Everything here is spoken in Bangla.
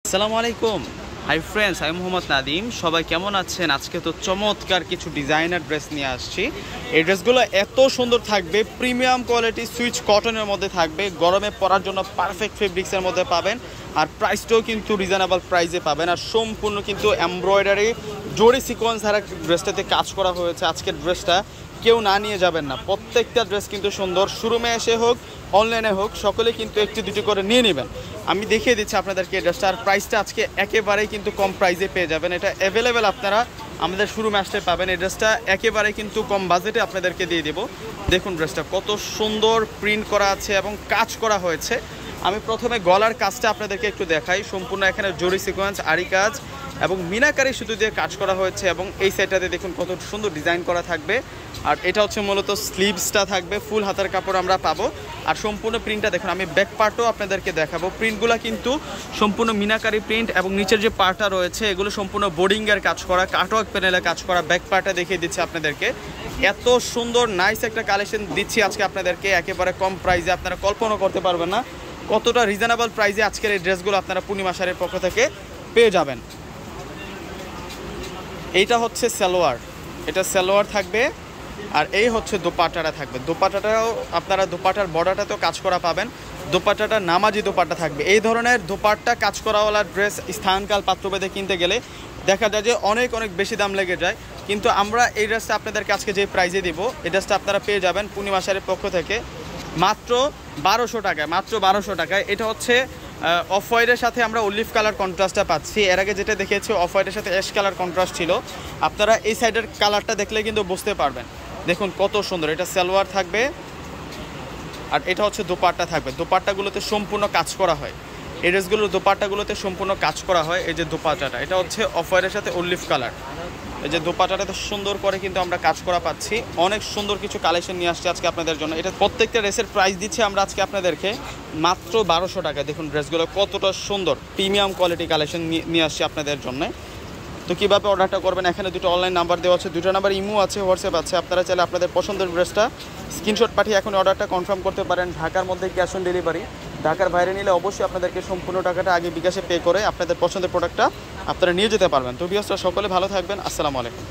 আসসালামু আলাইকুম। হাই ফ্রেন্ডস, আমি মোহাম্মদ নাদিম। সবাই কেমন আছেন? আজকে তো চমৎকার কিছু ডিজাইনার ড্রেস নিয়ে আসছি। এই ড্রেসগুলো এত সুন্দর থাকবে, প্রিমিয়াম কোয়ালিটি সুইচ কটনের মধ্যে থাকবে, গরমে পরার জন্য পারফেক্ট ফেব্রিক্সের মধ্যে পাবেন। আর প্রাইসটাও কিন্তু রিজনেবল প্রাইসে পাবেন। আর সম্পূর্ণ কিন্তু এমব্রয়ডারি জরি সিকোয়েন্স দ্বারা ড্রেসটাতে কাজ করা হয়েছে। আজকের ড্রেসটা কেউ না নিয়ে যাবেন না, প্রত্যেকটা ড্রেস কিন্তু সুন্দর। শোরুমে এসে হোক অনলাইনে হোক, সকলে কিন্তু একটি দুটি করে নিয়ে নেবেন। আমি দেখিয়ে দিচ্ছি আপনাদেরকে এই ড্রেসটা। আর প্রাইসটা আজকে একেবারেই কিন্তু কম প্রাইসে পেয়ে যাবেন। এটা অ্যাভেলেবেল আপনারা আমাদের শোরুমে আসতে পাবেন। এই ড্রেসটা একেবারে কিন্তু কম বাজেটে আপনাদেরকে দিয়ে দেবো। দেখুন ড্রেসটা কত সুন্দর প্রিন্ট করা আছে এবং কাজ করা হয়েছে। আমি প্রথমে গলার কাজটা আপনাদেরকে একটু দেখাই। সম্পূর্ণ এখানে জরি সিকোয়েন্স, আরি কাজ এবং মিনাকারি সুতো দিয়ে কাজ করা হয়েছে। এবং এই সাইডটাতে দেখুন কত সুন্দর ডিজাইন করা থাকবে। আর এটা হচ্ছে মূলত স্লিভসটা থাকবে, ফুল হাতের কাপড় আমরা পাবো। আর সম্পূর্ণ প্রিন্টটা দেখুন, আমি ব্যাক পার্টও আপনাদেরকে দেখাবো। প্রিন্টগুলো কিন্তু সম্পূর্ণ মিনাকারি প্রিন্ট এবং নিচের যে পার্টটা রয়েছে এগুলো সম্পূর্ণ বোর্ডিংয়ের কাজ করা, কাটওয়ার্ক প্যানেলে কাজ করা। ব্যাক পার্টটা দেখিয়ে দিচ্ছি আপনাদেরকে। এত সুন্দর নাইস একটা কালেকশন দিচ্ছি আজকে আপনাদেরকে একেবারে কম প্রাইসে। আপনারা কল্পনা করতে পারবেন না কতটা রিজনেবল প্রাইসে আজকের এই ড্রেসগুলো আপনারা পূর্ণিমা শাড়ির পক্ষ থেকে পেয়ে যাবেন। এইটা হচ্ছে সালোয়ার, এটা সালোয়ার থাকবে। আর এই হচ্ছে দোপাট্টাটা থাকবে। দোপাট্টাটাও আপনারা দোপাট্টার বর্ডারটাতেও কাজ করা পাবেন। দোপাট্টাটা নামাজি দোপাট্টা থাকবে। এই ধরনের দোপাট্টা কাজ করাওয়ালা ড্রেস স্থানকাল পাত্রভেদে কিনতে গেলে দেখা যায় যে অনেক বেশি দাম লেগে যায়। কিন্তু আমরা এই ড্রেসটা আপনাদেরকে আজকে যে প্রাইজে দিব, এই ড্রেসটা আপনারা পেয়ে যাবেন পূর্ণিমা শাড়ির পক্ষ থেকে মাত্র 1200 টাকায়। মাত্র 1200 টাকায়। এটা হচ্ছে অফ হোয়াইটের সাথে আমরা অলিভ কালার কন্ট্রাস্টটা পাচ্ছি। এর আগে যেটা দেখেছি অফ হোয়াইটের সাথে অ্যাশ কালার কন্ট্রাস্ট ছিল। আপনারা এই সাইডের কালারটা দেখলে কিন্তু বুঝতে পারবেন। দেখুন কত সুন্দর। এটা সালোয়ার থাকবে আর এটা হচ্ছে দোপাট্টা থাকবে। দোপাট্টাগুলোতে সম্পূর্ণ কাজ করা হয়। এই ড্রেসগুলোর দোপাট্টাগুলোতে সম্পূর্ণ কাজ করা হয়। এই যে দোপাট্টাটা, এটা হচ্ছে অফ হোয়াইটের সাথে অলিভ কালার। এই যে দোপাট্টাটাতে সুন্দর করে কিন্তু আমরা কাজ করা পাচ্ছি। অনেক সুন্দর কিছু কালেকশন নিয়ে আসছে আজকে আপনাদের জন্য। এটা প্রত্যেকটা ড্রেসের প্রাইস দিচ্ছি আমরা আজকে আপনাদেরকে মাত্র 1200 টাকা। দেখুন ড্রেসগুলো কতটা সুন্দর, প্রিমিয়াম কোয়ালিটি কালেকশন নিয়ে আসছি আপনাদের জন্য। তো কীভাবে অর্ডারটা করবেন, এখানে দুটো অনলাইন নাম্বার দেওয়া আছে, দুটো নাম্বার ইমো আছে, হোয়াটসঅ্যাপ আছে। আপনারা চাইলে আপনাদের পছন্দের ড্রেসটা স্ক্রিনশট পাঠিয়ে এখন অর্ডারটা কনফার্ম করতে পারেন। ঢাকার মধ্যে ক্যাশ অন ডেলিভারি, ঢাকার বাইরে নিলে অবশ্যই আপনাদেরকে সম্পূর্ণ টাকাটা আগে বিকাশে পে করে আপনাদের পছন্দের প্রোডাক্টটা আপনারা নিয়ে যেতে পারবেন। তো ভিউয়ার্সরা সকলে ভালো থাকবেন। আসসালামু আলাইকুম।